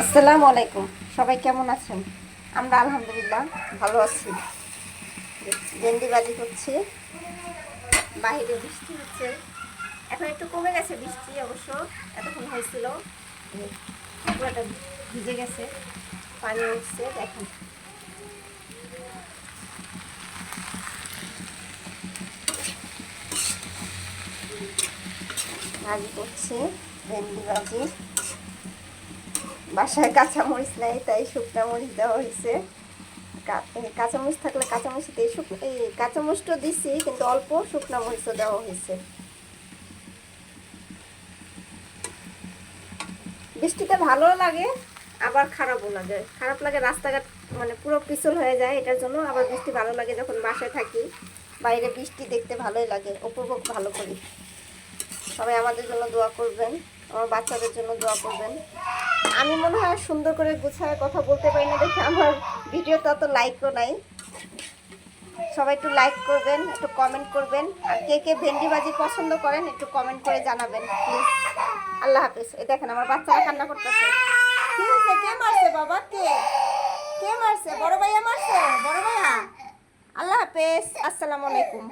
আসসালামু আলাইকুম। সবাই কেমন আছেন? আমরা আলহামদুলিল্লাহ ভালো আছি। ভেন্ডি ভাজি করছি। বাইরে বৃষ্টি হচ্ছে, এখন একটু কমে গেছে বৃষ্টি অবশ্য। এতক্ষণ হয়েছিল, পুরোটা ভিজে গেছে, পানি উঠছে। দেখেন ভাজি করছি, ভেন্ডি ভাজি। বাসায় কাঁচামরিচ নাই, তাই শুকনা মরিচ দেওয়া হয়েছে। কাঁচামরিচ থাকলে কাঁচামরিচ দিয়ে এই কাঁচামরিচটা দিছি, কিন্তু অল্প শুকনা মরিচও দেওয়া হয়েছে। বৃষ্টিতে ভালো লাগে, আবার খারাপও লাগে। খারাপ লাগে, রাস্তাঘাট মানে পুরো পিছল হয়ে যায়, এটার জন্য। আবার বৃষ্টি ভালো লাগে, যখন বাসায় থাকি বাইরে বৃষ্টি দেখতে ভালোই লাগে, উপভোগ ভালো করি। সবাই আমাদের জন্য দোয়া করবেন, আমার বাচ্চাদের জন্য দোয়া করবেন। আমি মনে হয় সুন্দর করে গুছায় কথা বলতে পারি না দেখে আমার ভিডিওতে অত লাইকও নাই। সবাই একটু লাইক করবেন, একটু কমেন্ট করবেন, আর কে কে ভেন্ডি ভাজি পছন্দ করেন একটু কমেন্ট করে জানাবেন প্লিজ। আল্লাহ হাফেজ। এই দেখেন আমার বাচ্চারা কান্না করতেছে। কি হয়েছে? কে মারছে বাবা? কে কে মারছে? বড় ভাইয়া মারছে? বড় ভাইয়া? আল্লাহ হাফেজ, আসসালামু আলাইকুম।